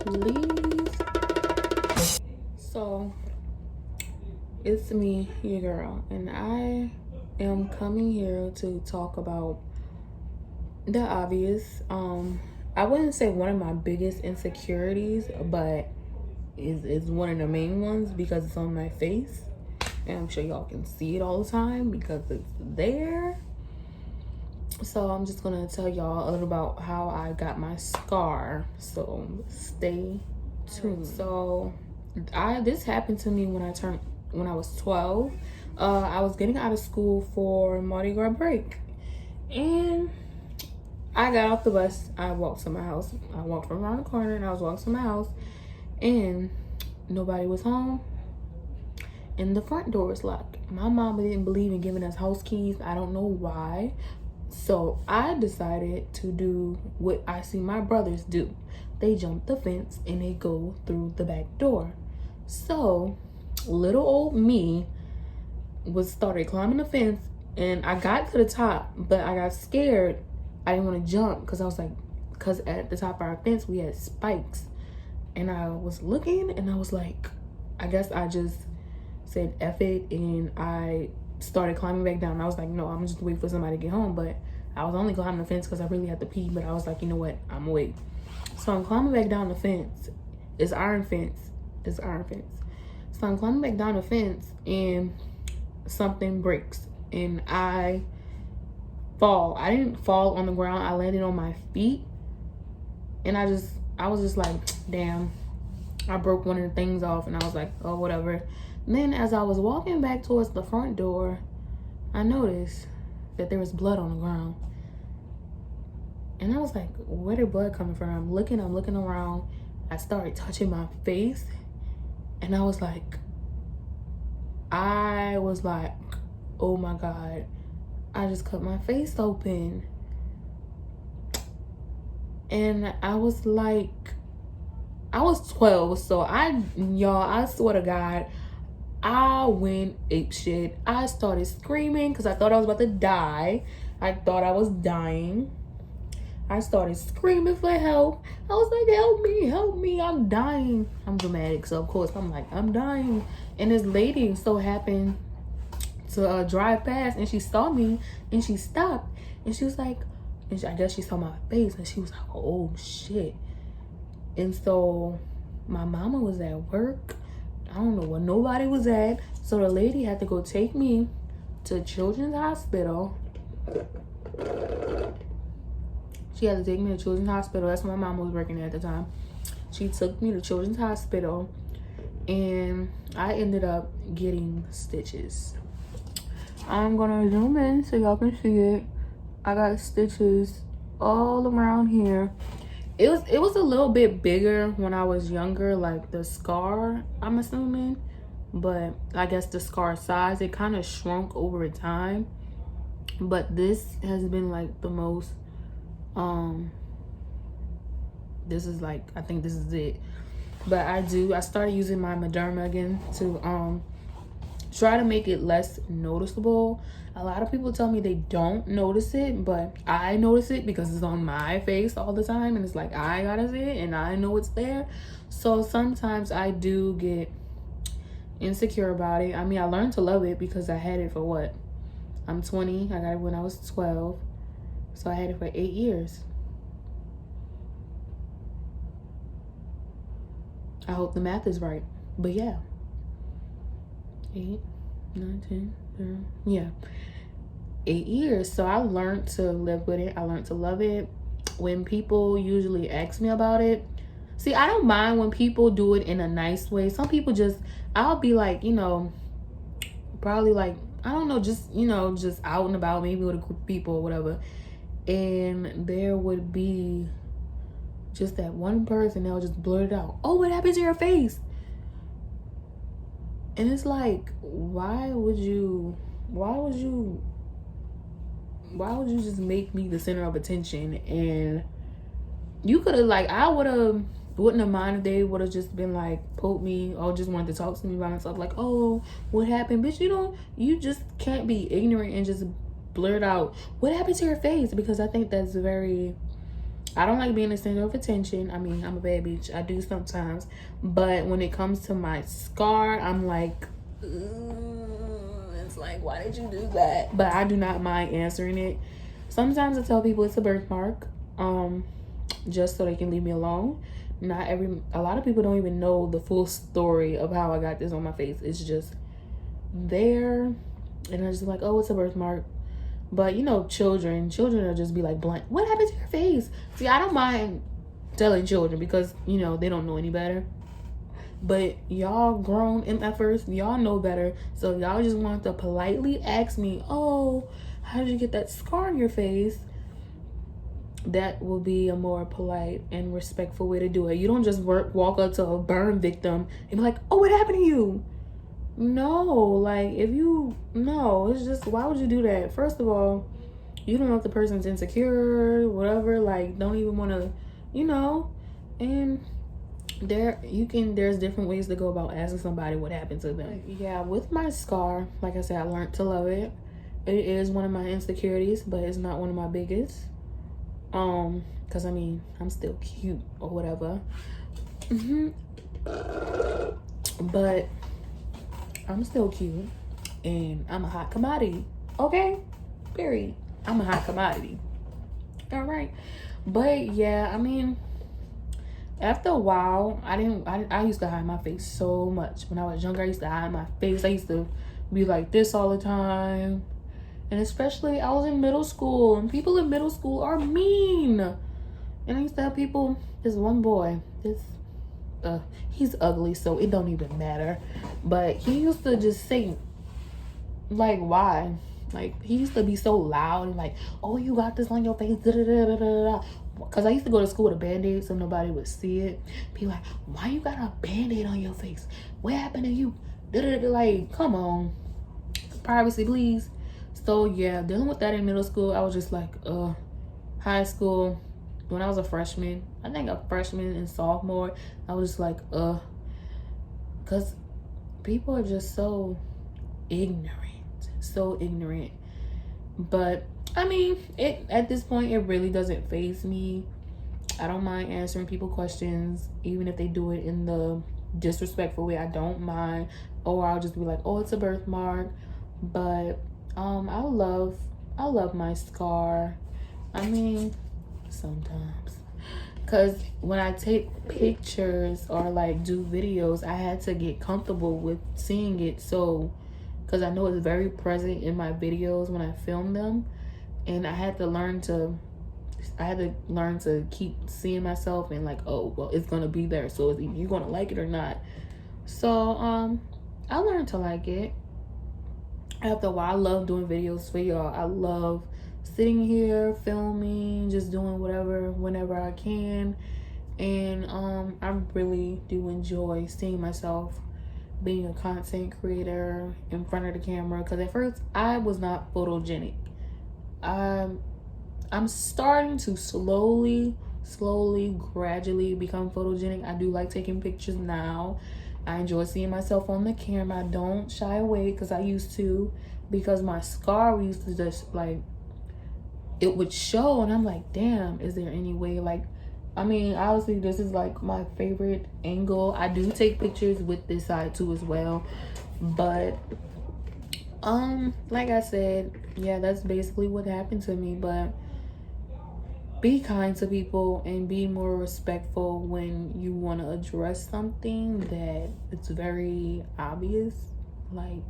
please. So it's me, your girl, and I am coming here to talk about the obvious. I wouldn't say one of my biggest insecurities, but is one of the main ones because it's on my face, and I'm sure y'all can see it all the time because it's there. So I'm just gonna tell y'all a little about how I got my scar. So stay tuned. So this happened to me when I was 12. I was getting out of school for Mardi Gras break, and I got off the bus. I walked to my house. I walked from around the corner, and I was walking to my house, and nobody was home, and the front door was locked. My mama didn't believe in giving us house keys. I don't know why. So I decided to do what I see my brothers do. They jump the fence and they go through the back door. So little old me started climbing the fence, and I got to the top, but I got scared. I didn't want to jump because at the top of our fence we had spikes, and I was looking and I was like, I guess I just said F it, and I started climbing back down. I was like, no, I'm just wait for somebody to get home. But I was only climbing the fence because I really had to pee. But I was like, you know what, I'm awake. So I'm climbing back down the fence. It's iron fence. So I'm climbing back down the fence, and something breaks, and I fall. I didn't fall on the ground. I landed on my feet, and I was just like, damn, I broke one of the things off. And I was like, oh, whatever. And then as I was walking back towards the front door, I noticed that there was blood on the ground. And I was like, where did blood coming from? I'm looking around. I started touching my face, and I was like, oh my God, I just cut my face open. And I was 12, so I swear to God, I went apeshit. I started screaming because I thought I was about to die. I thought I was dying. I started screaming for help. I was like, help me, I'm dying. I'm dramatic, so of course I'm like, I'm dying. And this lady so happened to drive past, and she saw me, and she stopped, and she was like, I guess she saw my face, and she was like, oh shit. And so my mama was at work. I don't know where nobody was at. So the lady had to go take me to Children's Hospital. She had to take me to Children's Hospital. That's where my mama was working at the time. She took me to Children's Hospital, and I ended up getting stitches. I'm gonna zoom in so y'all can see it. I got stitches all around here. It was a little bit bigger when I was younger, like the scar, I'm assuming. But I guess the scar size, it kind of shrunk over time. But this has been like the most, this is like, I think this is it. But I started using my Mederma again to try to make it less noticeable. A lot of people tell me they don't notice it, but I notice it because it's on my face all the time, and it's like I gotta see it and I know it's there. So sometimes I do get insecure about it. I mean, I learned to love it because I had it for what? I'm 20. I got it when I was 12. So I had it for 8 years. I hope the math is right. But yeah. 8, 9, 10, 11, yeah. 8 years. So I learned to live with it. I learned to love it. When people usually ask me about it, see, I don't mind when people do it in a nice way. Some people just, I'll be like, probably like, I don't know, just, just out and about, maybe with a group of people or whatever. And there would be just that one person that'll just blurt it out. Oh, what happened to your face? And it's like, why would you just make me the center of attention? And you could have, like, wouldn't have minded if they would have just been like, poked me or just wanted to talk to me by myself, like, oh, what happened? Bitch, you just can't be ignorant and just blurt out, what happened to your face? Because I think that's very I don't like being the center of attention. I mean, I'm a bad bitch. I do sometimes. But when it comes to my scar, I'm like, it's like, why did you do that? But I do not mind answering it. Sometimes I tell people it's a birthmark, just so they can leave me alone. A lot of people don't even know the full story of how I got this on my face. It's just there, and I'm just like, oh, it's a birthmark. But you know, children will just be like blunt. What happened to your face? See, I don't mind telling children because, you know, they don't know any better. But y'all grown MFers, y'all know better. So y'all just want to politely ask me, oh, how did you get that scar on your face? That will be a more polite and respectful way to do it. You don't just walk up to a burn victim and be like, oh, what happened to you? No, like, it's just, why would you do that? First of all, you don't know if the person's insecure, whatever, like, don't even want to, you know, and there's different ways to go about asking somebody what happened to them. Yeah, with my scar, like I said, I learned to love it. It is one of my insecurities, but it's not one of my biggest. Because I mean, I'm still cute or whatever. But I'm still cute, and I'm a hot commodity. Okay, period. I'm a hot commodity. All right, but yeah, I mean, after a while, I used to hide my face so much. When I was younger, I used to hide my face. I used to be like this all the time. And especially, I was in middle school, and people in middle school are mean. And I used to have people, this one boy, he's ugly, so it don't even matter. But he used to just say, like, why? Like, he used to be so loud and like, oh, you got this on your face, da-da-da-da-da-da. Because I used to go to school with a Band-Aid so nobody would see it. Be like, why you got a Band-Aid on your face? What happened to you? Da-da-da-da. Like, come on. Privacy, please. So, yeah, dealing with that in middle school, I was just like, high school, when I was a freshman, I think a freshman and sophomore, I was just like, because people are just so ignorant. But I mean, at this point, it really doesn't faze me. I don't mind answering people questions, even if they do it in the disrespectful way. I don't mind. Or I'll just be like, oh, it's a birthmark. But I love my scar. I mean, sometimes, because when I take pictures or like do videos, I had to get comfortable with seeing it, so because I know it's very present in my videos when I film them, and I had to learn to keep seeing myself and like, oh, well, it's gonna be there, so it's either you're gonna like it or not. So I learned to like it. After a while, I love doing videos for y'all. I love sitting here filming, just doing whatever whenever I can. And I really do enjoy seeing myself being a content creator in front of the camera, because at first I was not photogenic. I'm starting to slowly, gradually become photogenic. I do like taking pictures now. I enjoy seeing myself on the camera. I don't shy away, because I used to, because my scar used to just like, it would show, and I'm like, damn, is there any way, like, I mean, obviously this is like my favorite angle. I do take pictures with this side too as well, but like I said, yeah, that's basically what happened to me. But be kind to people and be more respectful when you want to address something that it's very obvious. Like,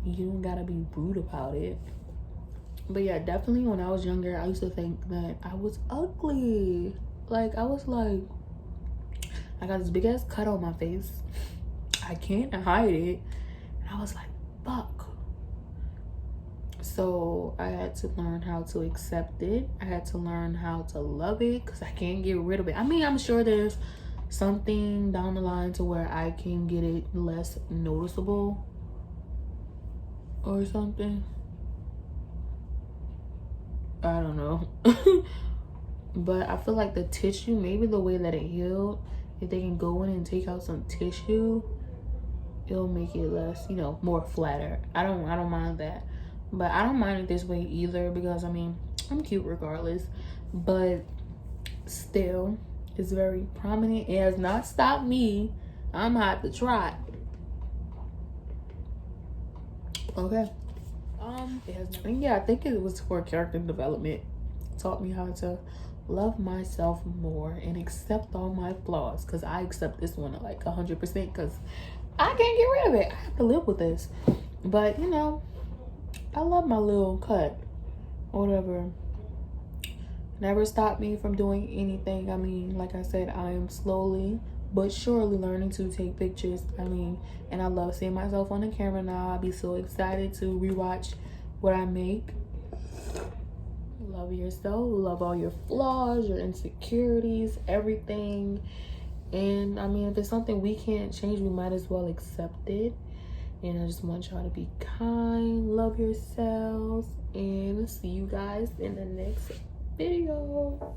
you don't gotta be rude about it. But yeah, definitely when I was younger, I used to think that I was ugly. Like, I was like, I got this big ass cut on my face. I can't hide it. And I was like, fuck. So I had to learn how to accept it. I had to learn how to love it, because I can't get rid of it. I mean, I'm sure there's something down the line to where I can get it less noticeable or something. I don't know. But I feel like the tissue, maybe the way that it healed, if they can go in and take out some tissue, it'll make it less, more flatter. I don't mind that. But I don't mind it this way either, because I mean, I'm cute regardless. But still is very prominent. It has not stopped me. I'm gonna have to try. Okay. It has never, yeah, I think it was for character development. It taught me how to love myself more and accept all my flaws, because I accept this one at like 100% because I can't get rid of it. I have to live with this. But you know, I love my little cut or whatever. Never stopped me from doing anything. I mean, like I said, I am slowly but surely learning to take pictures. I mean, and I love seeing myself on the camera now. I'll be so excited to rewatch what I make. Love yourself, love all your flaws, your insecurities, everything. And I mean, if it's something we can't change, we might as well accept it. And I just want y'all to be kind, love yourselves, and see you guys in the next video.